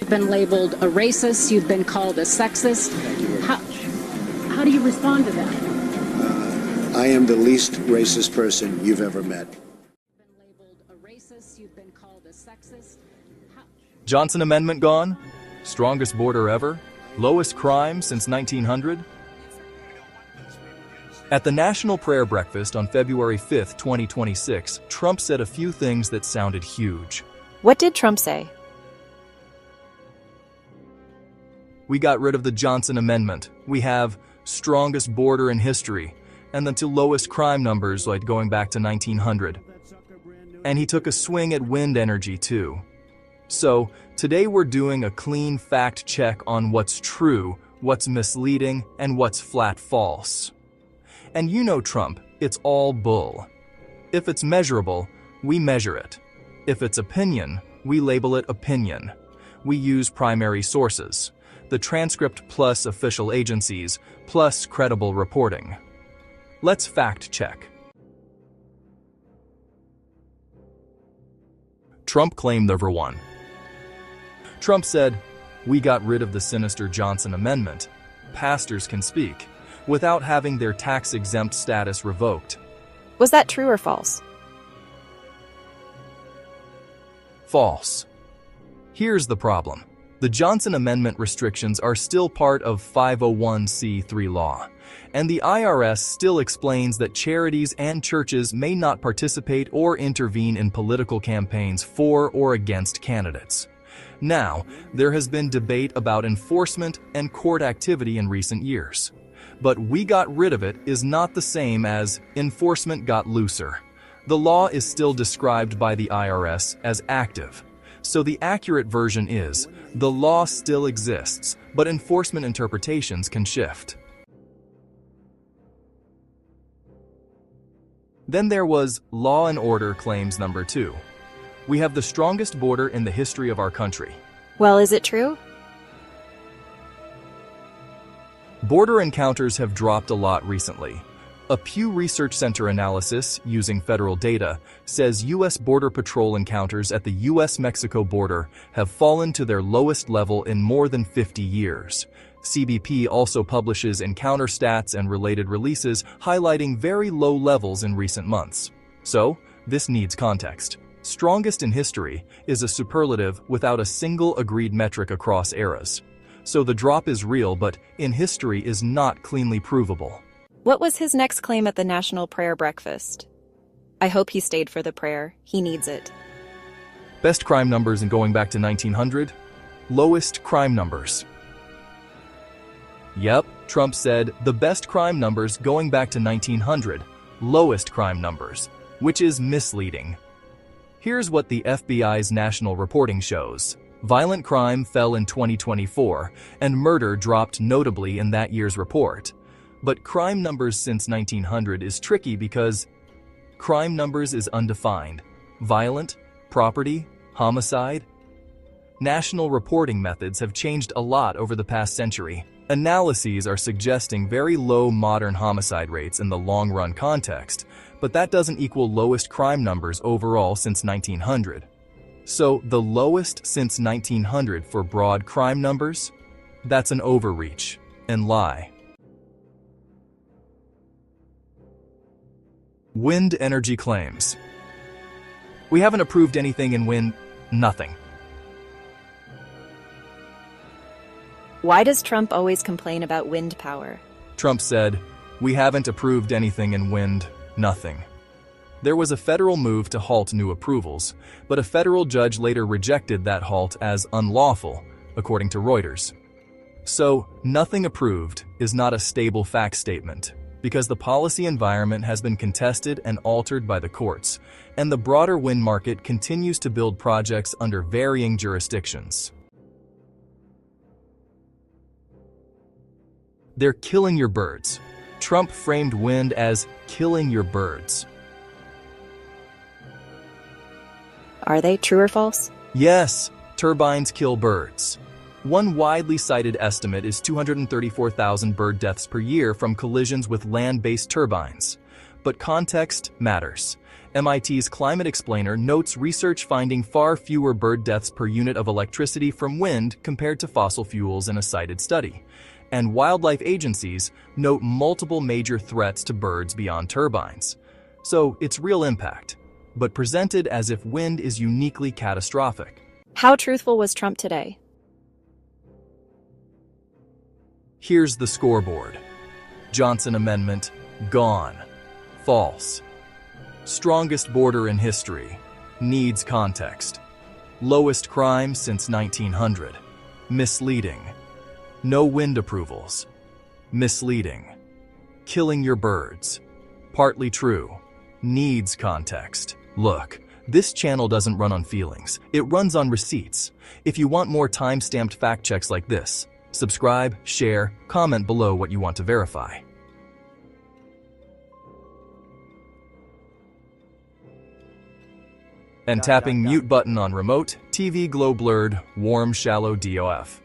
been labeled a racist, you've been called a sexist. How do you respond to that? I am the least racist person you've ever met. Been labeled a racist, you've been called a sexist. Johnson Amendment gone? Strongest border ever? Lowest crime since 1900? At the National Prayer Breakfast on February 5, 2026, Trump said a few things that sounded huge. What did Trump say? We got rid of the Johnson Amendment. We have strongest border in history, and the two lowest crime numbers like going back to 1900. And he took a swing at wind energy too. So, today we're doing a clean fact check on what's true, what's misleading, and what's flat false. And you know Trump, it's all bull. If it's measurable, we measure it. If it's opinion, we label it opinion. We use primary sources, the transcript plus official agencies, plus credible reporting. Let's fact check. Trump claimed number one. Trump said, "We got rid of the sinister Johnson Amendment. Pastors can speak without having their tax-exempt status revoked." Was that true or false? False. Here's the problem. The Johnson Amendment restrictions are still part of 501c3 law, and the IRS still explains that charities and churches may not participate or intervene in political campaigns for or against candidates. Now, there has been debate about enforcement and court activity in recent years. But "we got rid of it" is not the same as "enforcement got looser." The law is still described by the IRS as active. So the accurate version is, the law still exists, but enforcement interpretations can shift. Then there was law and order claims number two. We have the strongest border in the history of our country. Well, is it true? Border encounters have dropped a lot recently. A Pew Research Center analysis, using federal data, says U.S. Border Patrol encounters at the U.S.-Mexico border have fallen to their lowest level in more than 50 years. CBP also publishes encounter stats and related releases highlighting very low levels in recent months. So, this needs context. Strongest in history is a superlative without a single agreed metric across eras. So the drop is real, but in history is not cleanly provable. What was his next claim at the National Prayer Breakfast? I hope he stayed for the prayer. He needs it. Best crime numbers in going back to 1900? Lowest crime numbers. Yep, Trump said the best crime numbers going back to 1900, lowest crime numbers, which is misleading. Here's what the FBI's national reporting shows. Violent crime fell in 2024, and murder dropped notably in that year's report. But crime numbers since 1900 is tricky because crime numbers is undefined. Violent, property, homicide. National reporting methods have changed a lot over the past century. Analyses are suggesting very low modern homicide rates in the long-run context, but that doesn't equal lowest crime numbers overall since 1900. So, the lowest since 1900 for broad crime numbers? That's an overreach and lie. Wind energy claims. We haven't approved anything in wind, nothing. Why does Trump always complain about wind power? Trump said, "We haven't approved anything in wind, nothing." There was a federal move to halt new approvals, but a federal judge later rejected that halt as unlawful, according to Reuters. So, nothing approved is not a stable fact statement, because the policy environment has been contested and altered by the courts, and the broader wind market continues to build projects under varying jurisdictions. They're killing your birds. Trump framed wind as killing your birds. Are they true or false? Yes, turbines kill birds. One widely cited estimate is 234,000 bird deaths per year from collisions with land-based turbines. But context matters, MIT's climate explainer notes research finding far fewer bird deaths per unit of electricity from wind compared to fossil fuels in a cited study. And wildlife agencies note multiple major threats to birds beyond turbines. So it's real impact, but presented as if wind is uniquely catastrophic. How truthful was Trump today? Here's the scoreboard. Johnson Amendment, gone. False. Strongest border in history. Needs context. Lowest crime since 1900. Misleading. No wind approvals. Misleading. Killing your birds. Partly true. Needs context. Look, this channel doesn't run on feelings. It runs on receipts. If you want more time-stamped fact checks like this, subscribe, share, comment below what you want to verify. And tapping mute button on remote, TV glow blurred, warm shallow DOF.